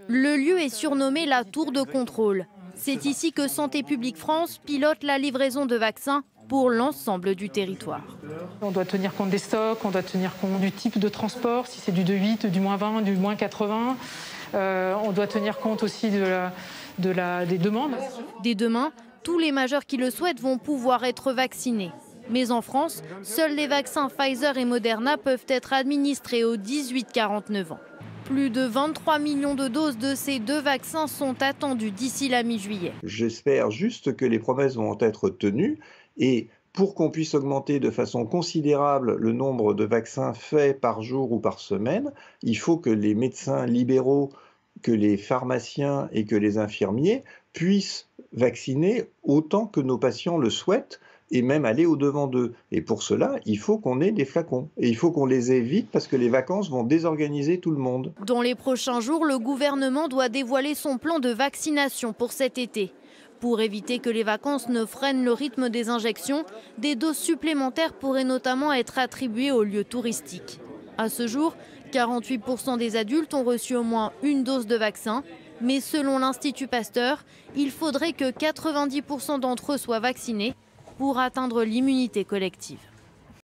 Le lieu est surnommé la tour de contrôle. C'est ici que Santé publique France pilote la livraison de vaccins pour l'ensemble du territoire. On doit tenir compte des stocks, on doit tenir compte du type de transport, si c'est du 2,8, du -20, du -80. On doit tenir compte aussi des demandes. Dès demain, tous les majeurs qui le souhaitent vont pouvoir être vaccinés. Mais en France, seuls les vaccins Pfizer et Moderna peuvent être administrés aux 18-49 ans. Plus de 23 millions de doses de ces deux vaccins sont attendues d'ici la mi-juillet. J'espère juste que les promesses vont être tenues et pour qu'on puisse augmenter de façon considérable le nombre de vaccins faits par jour ou par semaine, il faut que les médecins libéraux, que les pharmaciens et que les infirmiers puissent vacciner autant que nos patients le souhaitent et même aller au-devant d'eux. Et pour cela, il faut qu'on ait des flacons. Et il faut qu'on les ait vite parce que les vacances vont désorganiser tout le monde. Dans les prochains jours, le gouvernement doit dévoiler son plan de vaccination pour cet été. Pour éviter que les vacances ne freinent le rythme des injections, des doses supplémentaires pourraient notamment être attribuées aux lieux touristiques. À ce jour, 48% des adultes ont reçu au moins une dose de vaccin. Mais selon l'Institut Pasteur, il faudrait que 90% d'entre eux soient vaccinés pour atteindre l'immunité collective.